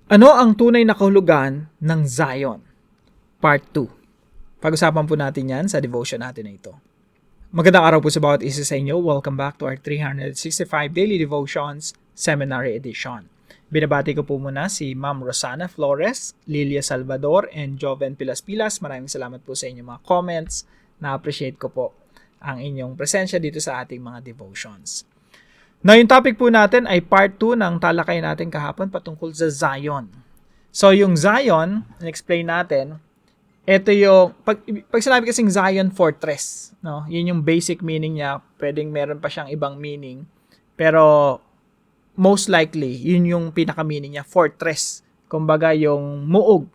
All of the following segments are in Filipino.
Ano ang tunay na kahulugan ng Zion? Part 2. Pag-usapan po natin yan sa devotion natin na ito. Magandang araw po sa bawat isa sa inyo. Welcome back to our 365 Daily Devotions Seminary Edition. Binabati ko po muna si Ma'am Rosana Flores, Lilia Salvador, and Joven Pilas-Pilas. Maraming salamat po sa inyong mga comments. Na-appreciate ko po ang inyong presensya dito sa ating mga devotions. Now, yung topic po natin ay part 2 ng talakay natin kahapon patungkol sa Zion. So, yung Zion, in-explain natin, ito yung, pag sinabi kasing Zion Fortress, no? Yun yung basic meaning niya, pwedeng meron pa siyang ibang meaning, pero most likely, yun yung pinaka-meaning niya, fortress. Kumbaga, yung muog,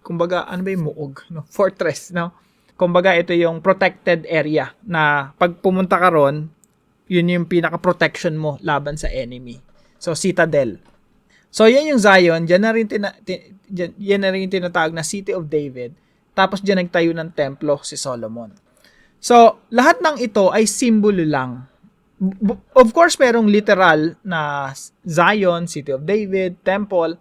kumbaga, ano ba yung muog? No? Fortress, no? Kumbaga, ito yung protected area na pag pumunta ka ron, yun yung pinaka-protection mo laban sa enemy. So, citadel. So, yan yung Zion. Yan na rin tinatawag na City of David. Tapos, dyan nagtayo ng templo si Solomon. So, lahat ng ito ay simbolo lang. Of course, merong literal na Zion, City of David, temple.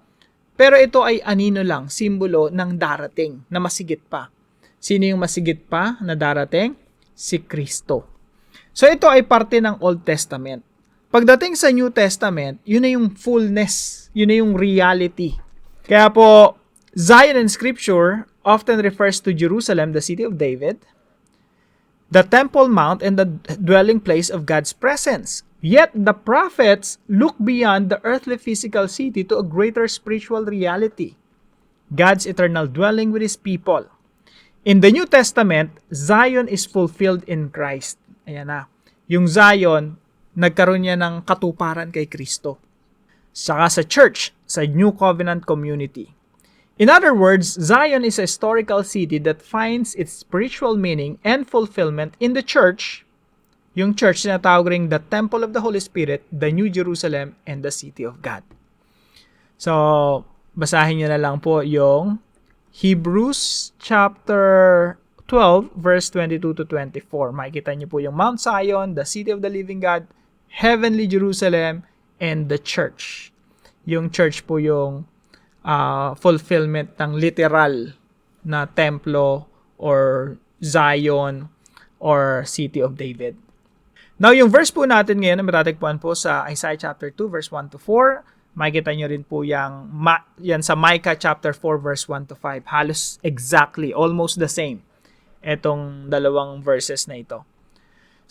Pero ito ay anino lang, simbolo ng darating na masigit pa. Sino yung masigit pa na darating? Si Kristo. So, ito ay parte ng Old Testament. Pagdating sa New Testament, yun na yung fullness. Yun na yung reality. Kaya po, Zion in Scripture often refers to Jerusalem, the city of David, the Temple Mount, and the dwelling place of God's presence. Yet, the prophets look beyond the earthly physical city to a greater spiritual reality, God's eternal dwelling with His people. In the New Testament, Zion is fulfilled in Christ. Ayan na. Yung Zion, nagkaroon niya ng katuparan kay Kristo. Saka sa church, sa New Covenant community. In other words, Zion is a historical city that finds its spiritual meaning and fulfillment in the church. Yung church na tawag ring the Temple of the Holy Spirit, the New Jerusalem, and the City of God. So, basahin niyo na lang po yung Hebrews chapter 12, verse 22 to 24. Makikita niyo po yung Mount Zion, the City of the Living God, Heavenly Jerusalem, and the Church. Yung church po yung fulfillment ng literal na templo or Zion or City of David. Now, yung verse po natin ngayon na matatagpuan po sa Isaiah chapter 2, verse 1 to 4. Makikita nyo rin po yan sa Micah chapter 4, verse 1 to 5. Halos exactly, almost the same. Etong dalawang verses na ito.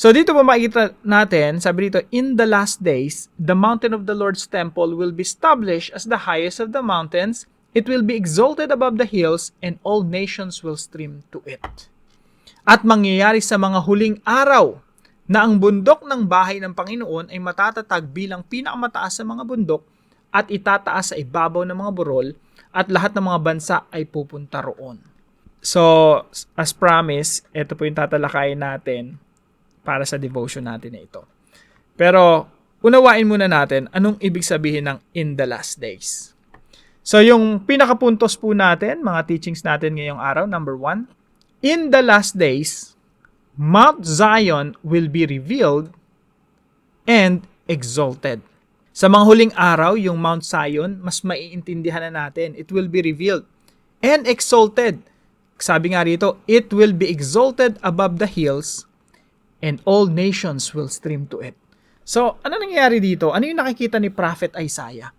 So dito po makikita natin, sabi dito, in the last days, the mountain of the Lord's temple will be established as the highest of the mountains. It will be exalted above the hills, and all nations will stream to it. At mangyayari sa mga huling araw na ang bundok ng bahay ng Panginoon ay matatatag bilang pinakamataas sa mga bundok at itataas sa ibabaw ng mga burol, at lahat ng mga bansa ay pupunta roon. So, as promised, ito po yung tatalakayin natin para sa devotion natin na ito. Pero, unawain muna natin anong ibig sabihin ng in the last days. So, yung pinakapuntos po natin, mga teachings natin ngayong araw, number 1, in the last days, Mount Zion will be revealed and exalted. Sa mga huling araw, yung Mount Zion, mas maiintindihan na natin. It will be revealed and exalted. Sabi nga rito, it will be exalted above the hills and all nations will stream to it. So, ano nangyayari dito? Ano yung nakikita ni Prophet Isaiah?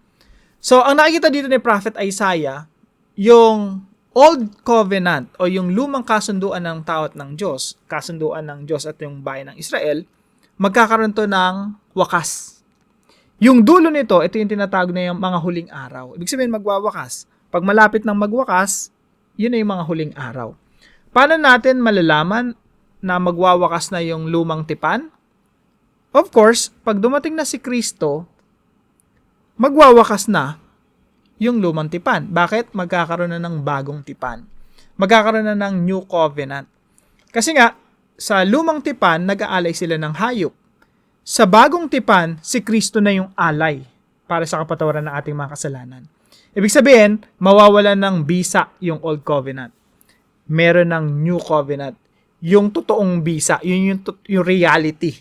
So, ang nakikita dito ni Prophet Isaiah, yung Old Covenant o yung lumang kasunduan ng tao at ng Diyos, kasunduan ng Diyos at yung bayan ng Israel, magkakaroon to ng wakas. Yung dulo nito, ito yung tinatawag na yung mga huling araw. Ibig sabihin, magwawakas. Pag malapit ng magwakas, yun na yung mga huling araw. Paano natin malalaman na magwawakas na yung lumang tipan? Of course, pag dumating na si Kristo, magwawakas na yung lumang tipan. Bakit? Magkakaroon na ng bagong tipan. Magkakaroon na ng new covenant. Kasi nga, sa lumang tipan, nag-aalay sila ng hayop. Sa bagong tipan, si Kristo na yung alay para sa kapatawaran ng ating mga kasalanan. Ibig sabihin, mawawalan ng bisa yung Old Covenant. Meron ng New Covenant. Yung totoong bisa, yun yung reality.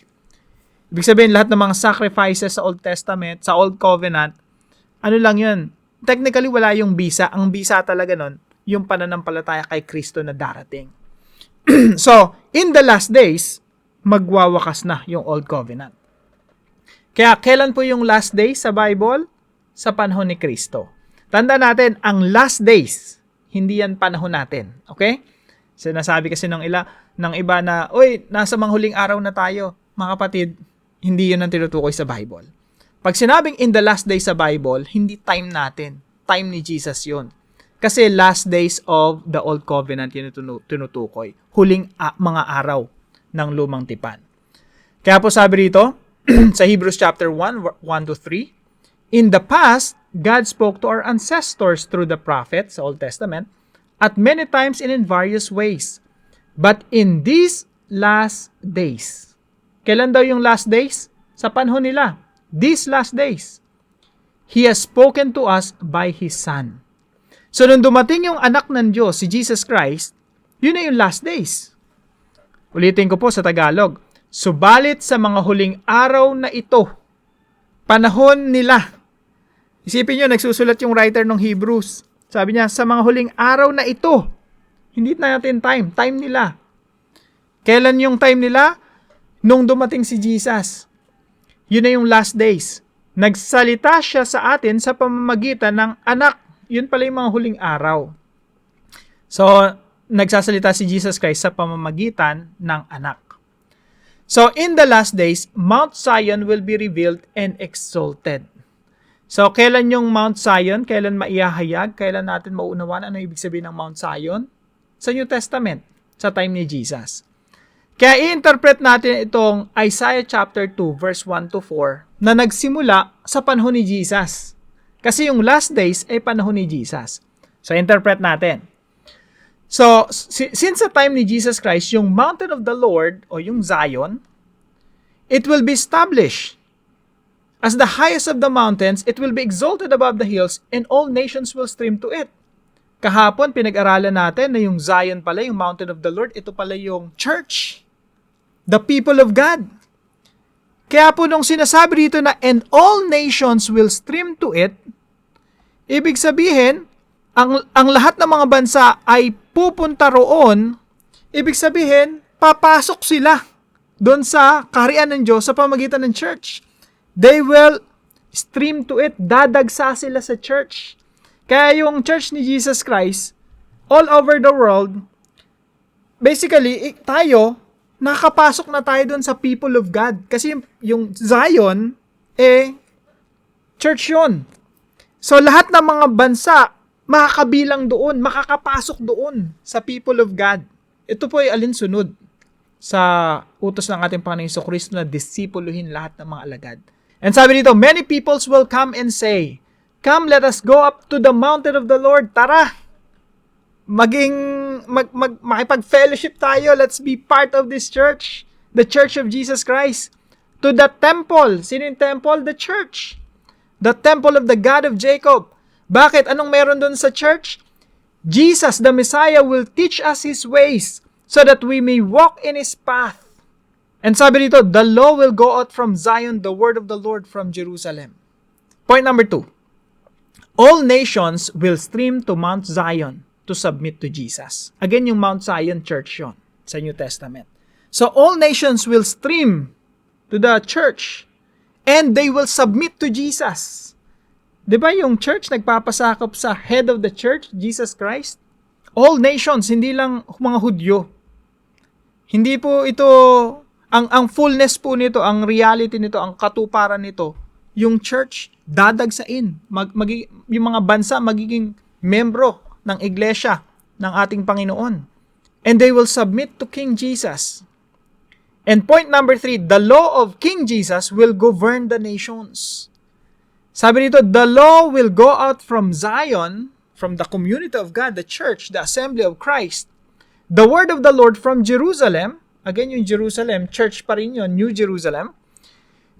Ibig sabihin, lahat ng mga sacrifices sa Old Testament, sa Old Covenant, ano lang yun, technically wala yung bisa. Ang bisa talaga nun, yung pananampalataya kay Kristo na darating. So, in the last days, magwawakas na yung Old Covenant. Kaya, kailan po yung last days sa Bible? Sa panahon ni Kristo. Tanda natin, ang last days, hindi yan panahon natin. Okay? Sinasabi kasi ng iba na, uy, nasa manghuling araw na tayo. Mga kapatid, hindi yun ang tinutukoy sa Bible. Pag sinabing in the last days sa Bible, hindi time natin. Time ni Jesus yun. Kasi last days of the Old Covenant yun tinutukoy. Huling mga araw ng lumang tipan. Kaya po sabi rito, sa Hebrews chapter 1, 1-3, in the past, God spoke to our ancestors through the prophets, sa Old Testament, at many times and in various ways. But in these last days, kailan daw yung last days? Sa panahon nila. These last days, He has spoken to us by His Son. So, nung dumating yung anak ng Diyos, si Jesus Christ, yun na yung last days. Ulitin ko po sa Tagalog. Subalit sa mga huling araw na ito, panahon nila. Isipin nyo, nagsusulat yung writer ng Hebrews. Sabi niya, sa mga huling araw na ito, hindi na natin time nila. Kailan yung time nila? Nung dumating si Jesus. Yun na yung last days. Nagsalita siya sa atin sa pamamagitan ng anak. Yun pala yung mga huling araw. So, nagsasalita si Jesus Christ sa pamamagitan ng anak. So, in the last days, Mount Zion will be revealed and exalted. So, kailan yung Mount Zion? Kailan maihahayag? Kailan natin maunawaan ano ibig sabihin ng Mount Zion? Sa New Testament, sa time ni Jesus. Kaya i-interpret natin itong Isaiah chapter 2, verse 1-4, na nagsimula sa panahon ni Jesus. Kasi yung last days ay panahon ni Jesus. So, interpret natin. So, since the time ni Jesus Christ, yung mountain of the Lord, o yung Zion, it will be established. As the highest of the mountains, it will be exalted above the hills, and all nations will stream to it. Kahapon, pinag-aralan natin na yung Zion pala, yung mountain of the Lord, ito pala yung church. The people of God. Kaya po nung sinasabi dito na, and all nations will stream to it, ibig sabihin, ang lahat ng mga bansa ay pupunta roon, ibig sabihin, papasok sila doon sa kaharian ng Diyos sa pamamagitan ng church. They will stream to it, dadagsa sila sa church. Kaya yung church ni Jesus Christ, all over the world, basically, tayo, nakapasok na tayo doon sa people of God. Kasi yung Zion, church yun. So, lahat ng mga bansa, makakabilang doon, makakapasok doon sa people of God. Ito po ay alinsunod sa utos ng ating Panginoon Jesucristo na disipuluhin lahat ng mga alagad. And sabi dito, many peoples will come and say, come, let us go up to the mountain of the Lord. Tara, makipag-fellowship tayo. Let's be part of this church, the church of Jesus Christ. To the temple. Sino yung temple? The church. The temple of the God of Jacob. Bakit? Anong meron doon sa church? Jesus, the Messiah, will teach us His ways so that we may walk in His path. And sabi dito, the law will go out from Zion, the word of the Lord from Jerusalem. Point number 2. All nations will stream to Mount Zion to submit to Jesus. Again, yung Mount Zion church yon sa New Testament. So, all nations will stream to the church and they will submit to Jesus. Diba yung church nagpapasakop sa head of the church, Jesus Christ? All nations, hindi lang mga Hudyo. Hindi po ito, ang fullness po nito, ang reality nito, ang katuparan nito, yung church dadagsain. Yung mga bansa magiging membro ng iglesia ng ating Panginoon. And they will submit to King Jesus. And point number 3, the law of King Jesus will govern the nations. Sabi nito, the law will go out from Zion, from the community of God, the church, the assembly of Christ. The word of the Lord from Jerusalem, again yung Jerusalem, church pa rin yun, New Jerusalem.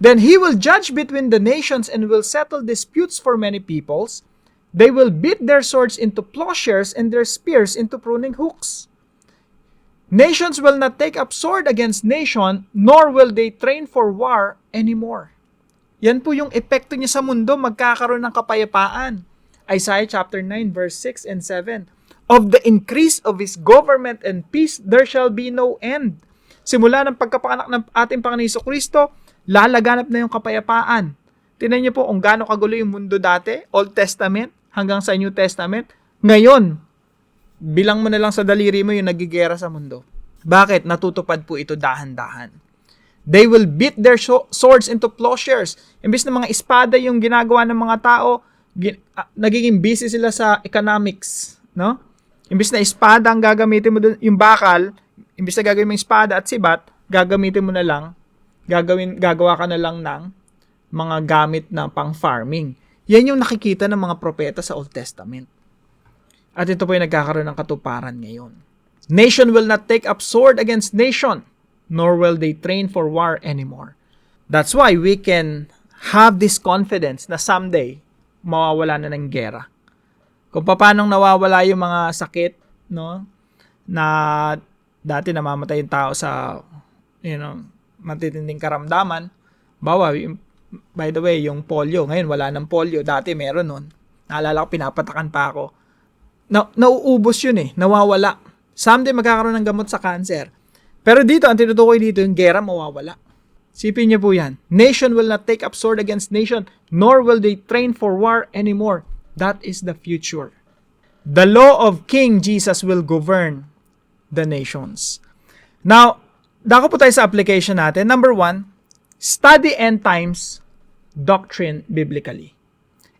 Then He will judge between the nations and will settle disputes for many peoples. They will beat their swords into plowshares and their spears into pruning hooks. Nations will not take up sword against nation, nor will they train for war anymore. Yan po yung epekto niya sa mundo, magkakaroon ng kapayapaan. Isaiah chapter 9 verse 6 and 7. Of the increase of His government and peace, there shall be no end. Simula ng pagkapanganak ng ating Panginoon Jesucristo, lalaganap na yung kapayapaan. Tingnan niyo po kung gaano kagulo yung mundo dati, Old Testament hanggang sa New Testament. Ngayon, bilang mo na lang sa daliri mo yung nagigera sa mundo. Bakit? Natutupad po ito dahan-dahan. They will beat their swords into plowshares. Imbis na mga espada yung ginagawa ng mga tao, nagiging busy sila sa economics, no? Imbis na espada ang gagamitin mo dun, yung bakal, imbis na gagawin mo yung espada at sibat, gagamitin mo na lang, gagawa ka na lang ng mga gamit na pang-farming. Yan yung nakikita ng mga propeta sa Old Testament. At ito po yung nagkakaroon ng katuparan ngayon. Nation will not take up sword against nation, nor will they train for war anymore. That's why we can have this confidence na someday, mawawala na ng gera. Kung paano nawawala yung mga sakit, no, na dati namamatay yung tao sa, matitinding karamdaman. By the way, yung polio, ngayon wala ng polio. Dati meron nun. Naalala ko, pinapatakan pa ako. Nauubos yun nawawala. Someday magkakaroon ng gamot sa cancer. Pero dito, ang tinutukoy dito, yung gera mawawala. Sipin niyo po yan. Nation will not take up sword against nation, nor will they train for war anymore. That is the future. The law of King Jesus will govern the nations. Now, dako po tayo sa application natin. Number 1, study end times doctrine biblically.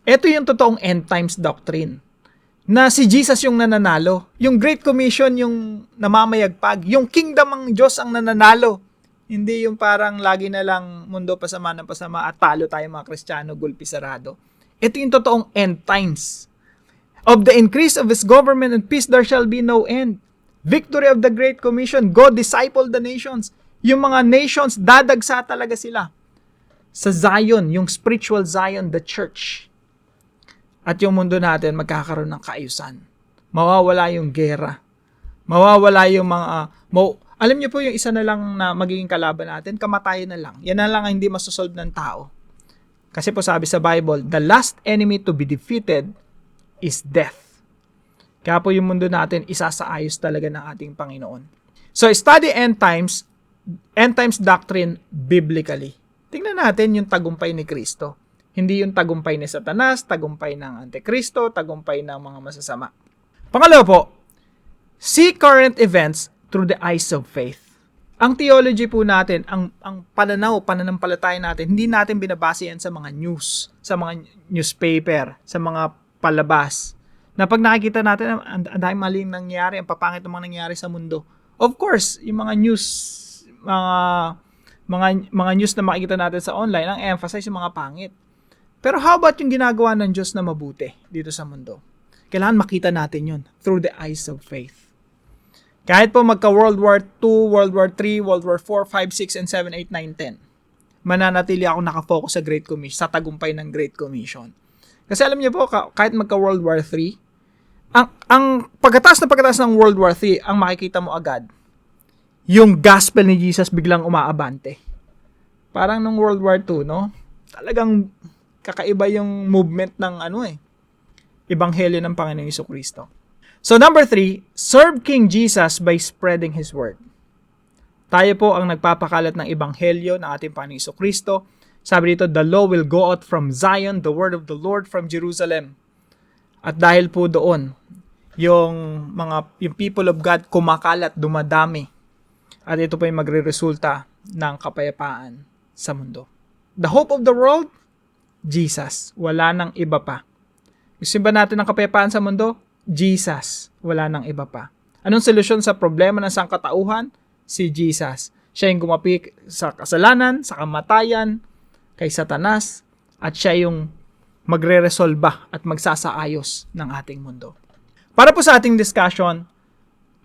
Ito yung totoong end times doctrine. Na si Jesus yung nananalo. Yung Great Commission yung namamayagpag. Yung kingdom ng Diyos ang nananalo. Hindi yung parang lagi na lang mundo pasama ng pasama at talo tayo mga Kristiyano, gulpi sarado. Ito yung totoong end times. Of the increase of His government and peace, there shall be no end. Victory of the Great Commission, go disciple the nations. Yung mga nations, dadagsa talaga sila. Sa Zion, yung spiritual Zion, the church. At yung mundo natin magkakaroon ng kaayusan. Mawawala yung gera. Mawawala yung mga... alam niyo po yung isa na lang na magiging kalaban natin, kamatayan na lang. Yan na lang ang hindi masosolve ng tao. Kasi po sabi sa Bible, the last enemy to be defeated is death. Kaya po yung mundo natin, isasaayos talaga ng ating Panginoon. So, study end times doctrine biblically. Tingnan natin yung tagumpay ni Kristo. Hindi yung tagumpay ni Satanas, tagumpay ng Antikristo, tagumpay ng mga masasama. Pangalawa po, see current events through the eyes of faith. Ang theology po natin, ang pananampalataya natin, hindi natin binabase yan sa mga news, sa mga newspaper, sa mga palabas. Na pag nakikita natin, ang dahil maling nangyari, ang papangit ng mga nangyari sa mundo. Of course, yung mga news, mga news na makikita natin sa online, ang emphasize yung mga pangit. Pero how about yung ginagawa ng Diyos na mabuti dito sa mundo? Kailangan makita natin yun through the eyes of faith. Kahit po magka World War II, World War III, World War IV, 5, 6, and 7, 8, 9, 10, mananatili ako nakafocus sa Great Commission, sa tagumpay ng Great Commission. Kasi alam niyo po, kahit magka World War III, ang pagkataas ng World War III, ang makikita mo agad, yung gospel ni Jesus biglang umaabante. Parang nung World War II, no? Talagang kakaiba yung movement ng ebanghelyo ng Panginoong Jesucristo. So number 3, serve King Jesus by spreading His word. Tayo po ang nagpapakalat ng ebanghelyo ng ating Panginoong Jesucristo. Sabi dito, the law will go out from Zion, the word of the Lord from Jerusalem. At dahil po doon, yung people of God kumakalat, dumadami. At ito po yung magre-resulta ng kapayapaan sa mundo. The hope of the world, Jesus. Wala nang iba pa. Gusto ba natin ng kapayapaan sa mundo? Jesus. Wala nang iba pa. Anong solusyon sa problema ng sangkatauhan? Si Jesus. Siya yung gumapi sa kasalanan, sa kamatayan, kay Satanas, at siya yung magre-resolba at magsasaayos ng ating mundo. Para po sa ating discussion,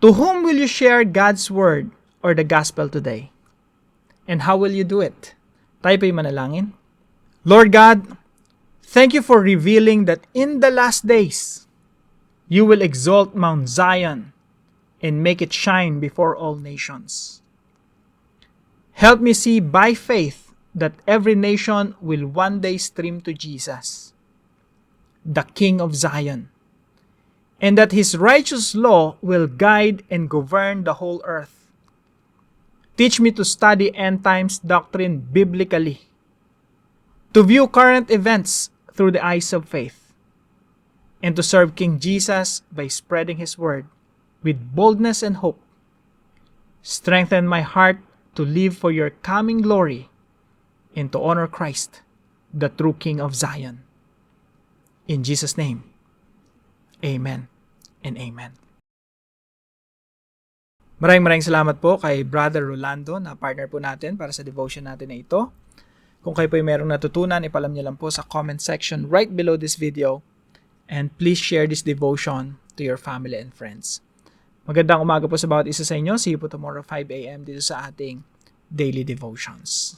to whom will you share God's word or the gospel today? And how will you do it? Tayo po'y manalangin. Lord God, thank you for revealing that in the last days, you will exalt Mount Zion and make it shine before all nations. Help me see by faith that every nation will one day stream to Jesus, the King of Zion, and that His righteous law will guide and govern the whole earth. Teach me to study end times doctrine biblically, to view current events through the eyes of faith, and to serve King Jesus by spreading His word with boldness and hope. Strengthen my heart to live for your coming glory and to honor Christ, the true King of Zion. In Jesus' name, amen and amen. Maraming salamat po kay Brother Rolando na partner po natin para sa devotion natin na ito. Kung kayo po ay merong natutunan, ipalam niyo lang po sa comment section right below this video. And please share this devotion to your family and friends. Magandang umaga po sa bawat isa sa inyo. See you po tomorrow 5 a.m. dito sa ating daily devotions.